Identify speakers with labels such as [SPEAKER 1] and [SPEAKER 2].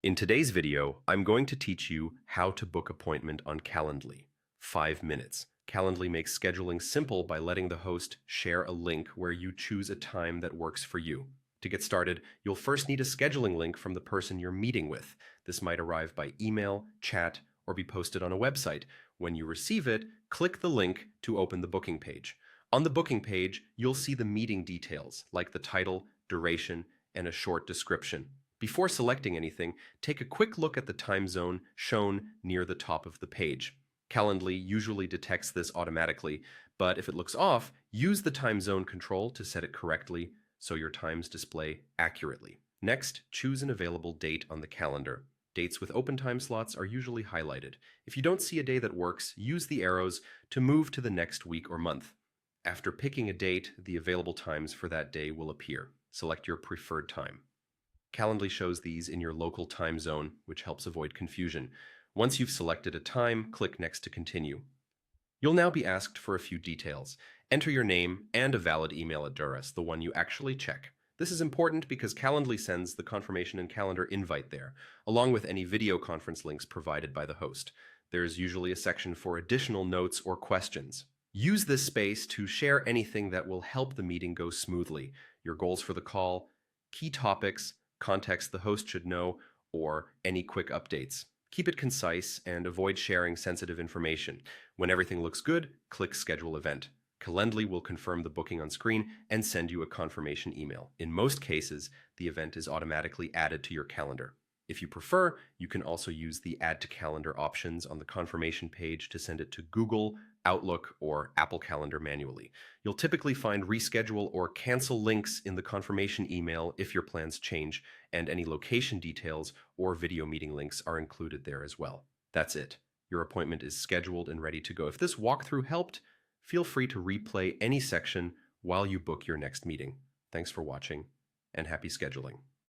[SPEAKER 1] In today's video, I'm going to teach you how to book appointment on Calendly. 5 minutes. Calendly makes scheduling simple by letting the host share a link where you choose a time that works for you. To get started, you'll first need a scheduling link from the person you're meeting with. This might arrive by email, chat, or be posted on a website. When you receive it, click the link to open the booking page. On the booking page, you'll see the meeting details, like the title, duration, and a short description. Before selecting anything, take a quick look at the time zone shown near the top of the page. Calendly usually detects this automatically, but if it looks off, use the time zone control to set it correctly so your times display accurately. Next, choose an available date on the calendar. Dates with open time slots are usually highlighted. If you don't see a day that works, use the arrows to move to the next week or month. After picking a date, the available times for that day will appear. Select your preferred time. Calendly shows these in your local time zone, which helps avoid confusion. Once you've selected a time, click Next to continue. You'll now be asked for a few details. Enter your name and a valid email address, the one you actually check. This is important because Calendly sends the confirmation and calendar invite there, along with any video conference links provided by the host. There's usually a section for additional notes or questions. Use this space to share anything that will help the meeting go smoothly. Your goals for the call, key topics, context the host should know, or any quick updates. Keep it concise and avoid sharing sensitive information. When everything looks good, click Schedule Event. Calendly will confirm the booking on screen and send you a confirmation email. In most cases, the event is automatically added to your calendar. If you prefer, you can also use the Add to Calendar options on the confirmation page to send it to Google, Outlook, or Apple Calendar manually. You'll typically find reschedule or cancel links in the confirmation email if your plans change, and any location details or video meeting links are included there as well. That's it. Your appointment is scheduled and ready to go. If this walkthrough helped, feel free to replay any section while you book your next meeting. Thanks for watching, and happy scheduling.